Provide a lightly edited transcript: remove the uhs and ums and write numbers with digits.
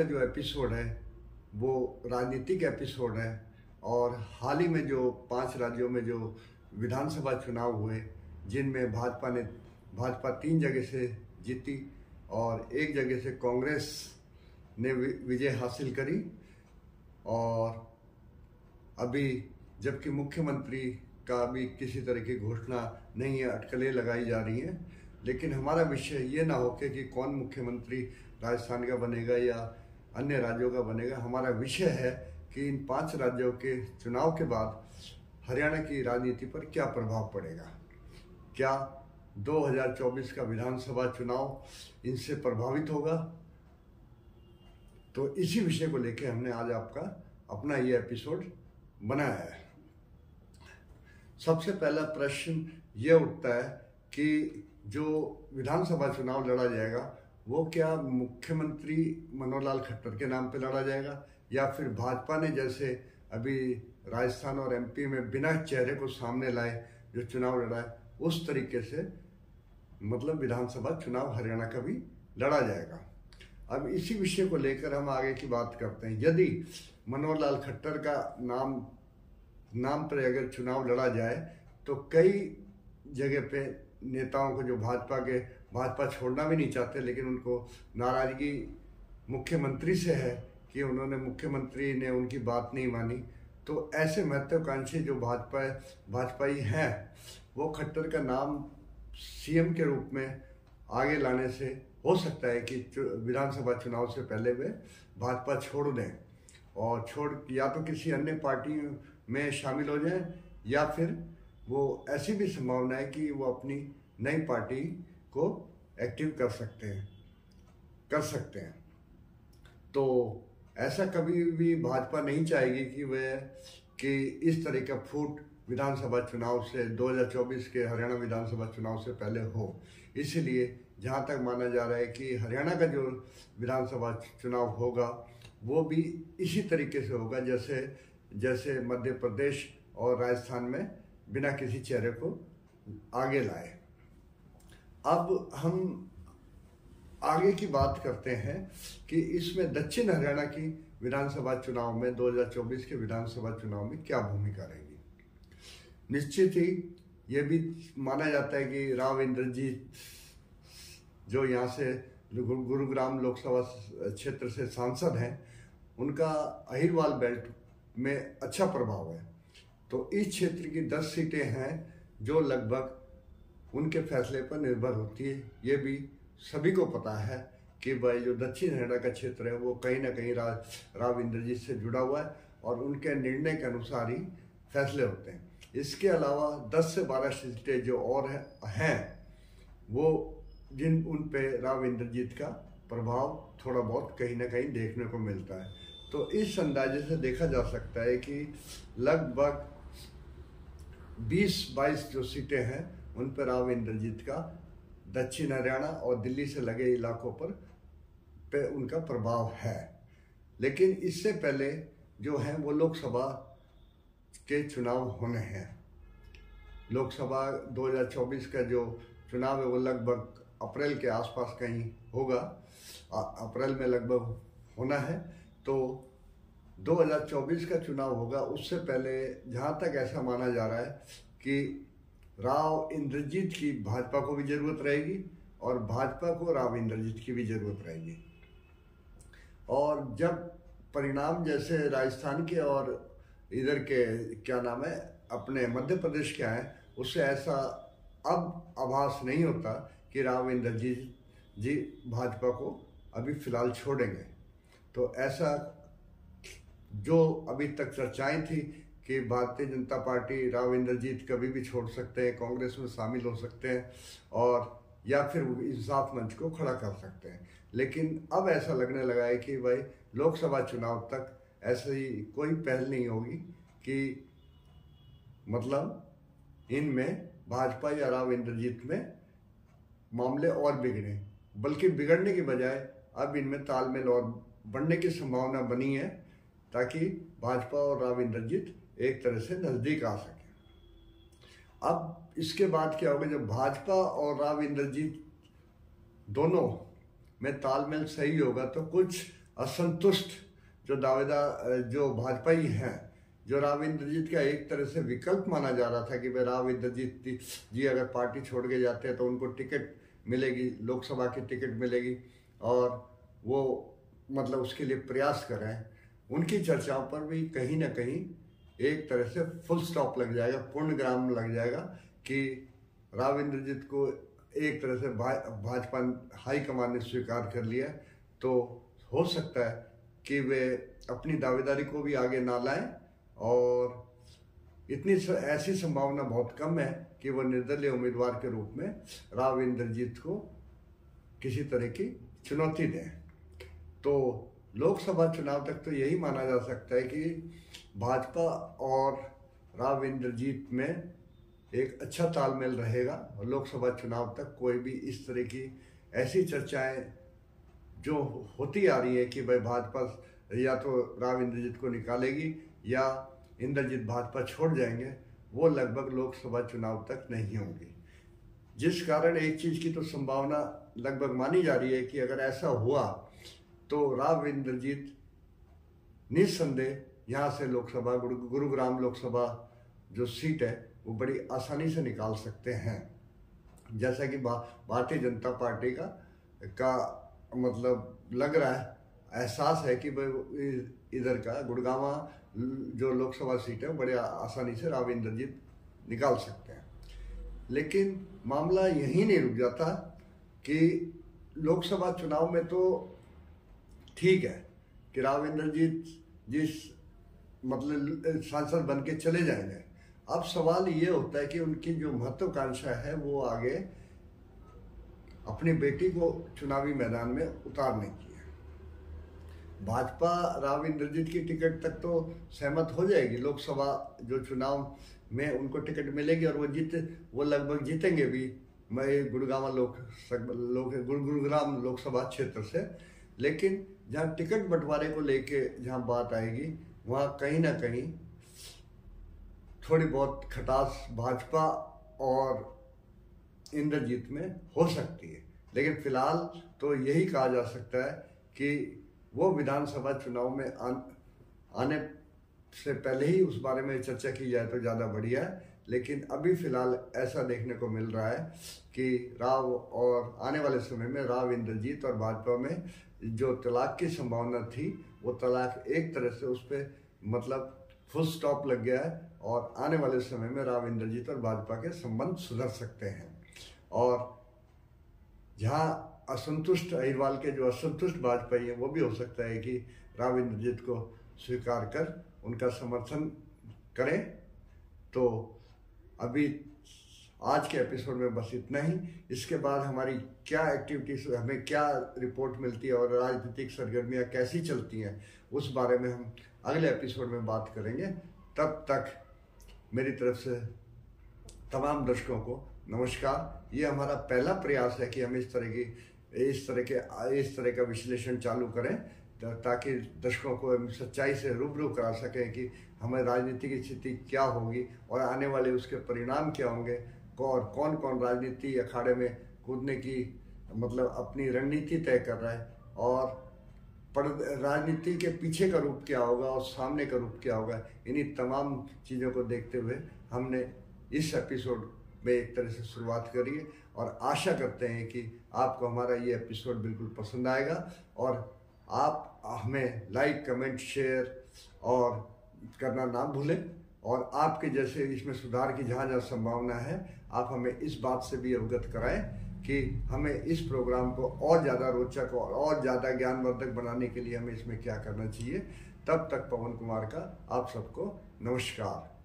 का जो एपिसोड है वो राजनीतिक एपिसोड है। और हाल ही में जो 5 राज्यों में जो विधानसभा चुनाव हुए, जिनमें भाजपा 3 जगह से जीती और 1 जगह से कांग्रेस ने विजय हासिल करी। और अभी जबकि मुख्यमंत्री का भी किसी तरह की घोषणा नहीं है, अटकलें लगाई जा रही हैं। लेकिन हमारा विषय ये ना हो कि कौन मुख्यमंत्री राजस्थान का बनेगा या अन्य राज्यों का बनेगा। हमारा विषय है कि इन 5 राज्यों के चुनाव के बाद हरियाणा की राजनीति पर क्या प्रभाव पड़ेगा, क्या 2024 का विधानसभा चुनाव इनसे प्रभावित होगा। तो इसी विषय को लेकर हमने आज आपका अपना ये एपिसोड बनाया है। सबसे पहला प्रश्न ये उठता है कि जो विधानसभा चुनाव लड़ा जाएगा वो क्या मुख्यमंत्री मनोहर लाल खट्टर के नाम पे लड़ा जाएगा या फिर भाजपा ने जैसे अभी राजस्थान और एमपी में बिना चेहरे को सामने लाए जो चुनाव लड़ा है उस तरीके से मतलब विधानसभा चुनाव हरियाणा का भी लड़ा जाएगा। अब इसी विषय को लेकर हम आगे की बात करते हैं। यदि मनोहर लाल खट्टर का नाम पर अगर चुनाव लड़ा जाए तो कई जगह पे नेताओं को जो भाजपा छोड़ना भी नहीं चाहते, लेकिन उनको नाराजगी मुख्यमंत्री से है कि उन्होंने मुख्यमंत्री ने उनकी बात नहीं मानी। तो ऐसे महत्वाकांक्षी जो भाजपाई हैं वो खट्टर का नाम सीएम के रूप में आगे लाने से हो सकता है कि विधानसभा चुनाव से पहले वे भाजपा छोड़ दें और या तो किसी अन्य पार्टी में शामिल हो जाएं या फिर वो ऐसी भी संभावना है कि वो अपनी नई पार्टी को एक्टिव कर सकते हैं। तो ऐसा कभी भी भाजपा नहीं चाहेगी कि इस तरह का फूट विधानसभा चुनाव से 2024 के हरियाणा विधानसभा चुनाव से पहले हो। इसलिए जहाँ तक माना जा रहा है कि हरियाणा का जो विधानसभा चुनाव होगा वो भी इसी तरीके से होगा जैसे मध्य प्रदेश और राजस्थान में बिना किसी चेहरे को आगे लाए। अब हम आगे की बात करते हैं कि इसमें दक्षिण हरियाणा की विधानसभा चुनाव में 2024 के विधानसभा चुनाव में क्या भूमिका रहेगी। निश्चित ही ये भी माना जाता है कि राव इंद्रजीत जो यहाँ से गुरुग्राम लोकसभा क्षेत्र से सांसद हैं, उनका अहिरवाल बेल्ट में अच्छा प्रभाव है। तो इस क्षेत्र की 10 सीटें हैं जो लगभग उनके फैसले पर निर्भर होती है। ये भी सभी को पता है कि भाई जो दक्षिण हरियाणा का क्षेत्र है वो कहीं ना कहीं राव इंद्रजीत से जुड़ा हुआ है और उनके निर्णय के अनुसार ही फैसले होते हैं। इसके अलावा 10 से 12 सीटें जो और हैं वो उन पे राव इंद्रजीत का प्रभाव थोड़ा बहुत कहीं ना कहीं देखने को मिलता है। तो इस अंदाजे से देखा जा सकता है कि लगभग 20-22 जो सीटें हैं उन पर राव इंद्रजीत का दक्षिण हरियाणा और दिल्ली से लगे इलाकों पे उनका प्रभाव है। लेकिन इससे पहले जो है वो लोकसभा के चुनाव होने हैं। लोकसभा 2024 का जो चुनाव है वो लगभग अप्रैल के आसपास कहीं होगा, अप्रैल में लगभग होना है। तो 2024 का चुनाव होगा, उससे पहले जहाँ तक ऐसा माना जा रहा है कि राव इंद्रजीत की भाजपा को भी जरूरत रहेगी और भाजपा को राव इंद्रजीत की भी जरूरत रहेगी। और जब परिणाम जैसे राजस्थान के और इधर के क्या नाम है अपने मध्य प्रदेश के आए, उससे ऐसा अब आभास नहीं होता कि राव इंद्रजीत जी भाजपा को अभी फिलहाल छोड़ेंगे। तो ऐसा जो अभी तक चर्चाएं थी कि भारतीय जनता पार्टी राव इंद्रजीत कभी भी छोड़ सकते हैं, कांग्रेस में शामिल हो सकते हैं और या फिर इंसाफ मंच को खड़ा कर सकते हैं, लेकिन अब ऐसा लगने लगा है कि भाई लोकसभा चुनाव तक ऐसी कोई पहल नहीं होगी कि मतलब इनमें भाजपा या राव इंद्रजीत में मामले और बिगड़े, बल्कि बिगड़ने की बजाय अब इनमें तालमेल और बढ़ने की संभावना बनी है ताकि भाजपा और राव इंद्रजीत एक तरह से नजदीक आ सके। अब इसके बाद क्या होगा, जब भाजपा और राव इंद्रजीत दोनों में तालमेल सही होगा तो कुछ असंतुष्ट जो दावेदार जो भाजपाई हैं, जो राव इंद्रजीत का एक तरह से विकल्प माना जा रहा था कि भाई राव इंद्रजीत जी अगर पार्टी छोड़ के जाते हैं तो उनको टिकट मिलेगी, लोकसभा की टिकट मिलेगी और वो मतलब उसके लिए प्रयास कर रहे हैं, उनकी चर्चाओं पर भी कहीं ना कहीं एक तरह से फुल स्टॉप लग जाएगा, पूर्ण विराम लग जाएगा कि राव इंद्रजीत को एक तरह से भाजपा हाईकमान ने स्वीकार कर लिया। तो हो सकता है कि वे अपनी दावेदारी को भी आगे ना लाएं और इतनी ऐसी संभावना बहुत कम है कि वो निर्दलीय उम्मीदवार के रूप में राव इंद्रजीत को किसी तरह की चुनौती दें। तो लोकसभा चुनाव तक तो यही माना जा सकता है कि भाजपा और राव इंद्रजीत में एक अच्छा तालमेल रहेगा और लोकसभा चुनाव तक कोई भी इस तरह की ऐसी चर्चाएं जो होती आ रही है कि भाई भाजपा या तो राव इंद्रजीत को निकालेगी या इंद्रजीत भाजपा छोड़ जाएंगे, वो लगभग लोकसभा चुनाव तक नहीं होंगी। जिस कारण एक चीज की तो संभावना लगभग मानी जा रही है कि अगर ऐसा हुआ तो राव इंद्रजीत निस्संदेह यहाँ से लोकसभा गुरुग्राम लोकसभा जो सीट है वो बड़ी आसानी से निकाल सकते हैं। जैसा कि भारतीय जनता पार्टी का मतलब लग रहा है, एहसास है कि भाई इधर का गुड़गांव जो लोकसभा सीट है बड़े आसानी से राव इंद्रजीत निकाल सकते हैं। लेकिन मामला यहीं नहीं रुक जाता कि लोकसभा चुनाव में तो ठीक है कि राव इंद्रजीत जिस मतलब सांसद बन के चले जाएंगे, अब सवाल ये होता है कि उनकी जो महत्वाकांक्षा है वो आगे अपनी बेटी को चुनावी मैदान में उतारने की है। भाजपा राव इंद्रजीत की टिकट तक तो सहमत हो जाएगी, लोकसभा जो चुनाव में उनको टिकट मिलेगी और वो लगभग जीतेंगे भी गुड़गांव गुरुग्राम लोकसभा क्षेत्र से। लेकिन जहाँ टिकट बंटवारे को लेके जहाँ बात आएगी वहाँ कहीं ना कहीं थोड़ी बहुत खटास भाजपा और इंद्रजीत में हो सकती है। लेकिन फिलहाल तो यही कहा जा सकता है कि वो विधानसभा चुनाव में आने से पहले ही उस बारे में चर्चा की जाए तो ज़्यादा बढ़िया है। लेकिन अभी फिलहाल ऐसा देखने को मिल रहा है कि राव और आने वाले समय में राव इंद्रजीत और भाजपा में जो तलाक की संभावना थी वो तलाक एक तरह से उस पर मतलब फुल स्टॉप लग गया है और आने वाले समय में राव इंद्रजीत और भाजपा के संबंध सुधर सकते हैं। और जहाँ असंतुष्ट अहिरवाल के जो असंतुष्ट भाजपाई हैं वो भी हो सकता है कि राव इंद्रजीत को स्वीकार कर उनका समर्थन करें। तो अभी आज के एपिसोड में बस इतना ही। इसके बाद हमारी क्या एक्टिविटीज, हमें क्या रिपोर्ट मिलती है और राजनीतिक सरगर्मियाँ कैसी चलती हैं उस बारे में हम अगले एपिसोड में बात करेंगे। तब तक मेरी तरफ से तमाम दर्शकों को नमस्कार। ये हमारा पहला प्रयास है कि हम इस तरह का विश्लेषण चालू करें ताकि दर्शकों को हम सच्चाई से रूबरू करा सकें कि हमें राजनीति की स्थिति क्या होगी और आने वाले उसके परिणाम क्या होंगे और कौन कौन राजनीति अखाड़े में कूदने की मतलब अपनी रणनीति तय कर रहा है और राजनीति के पीछे का रूप क्या होगा और सामने का रूप क्या होगा। इन्हीं तमाम चीज़ों को देखते हुए हमने इस एपिसोड में एक तरह से शुरुआत करी है और आशा करते हैं कि आपको हमारा ये एपिसोड बिल्कुल पसंद आएगा और आप हमें लाइक, कमेंट, शेयर और करना ना भूलें। और आपके जैसे इसमें सुधार की जहाँ जहाँ संभावना है आप हमें इस बात से भी अवगत कराएं कि हमें इस प्रोग्राम को और ज़्यादा रोचक और ज़्यादा ज्ञानवर्धक बनाने के लिए हमें इसमें क्या करना चाहिए। तब तक पवन कुमार का आप सबको नमस्कार।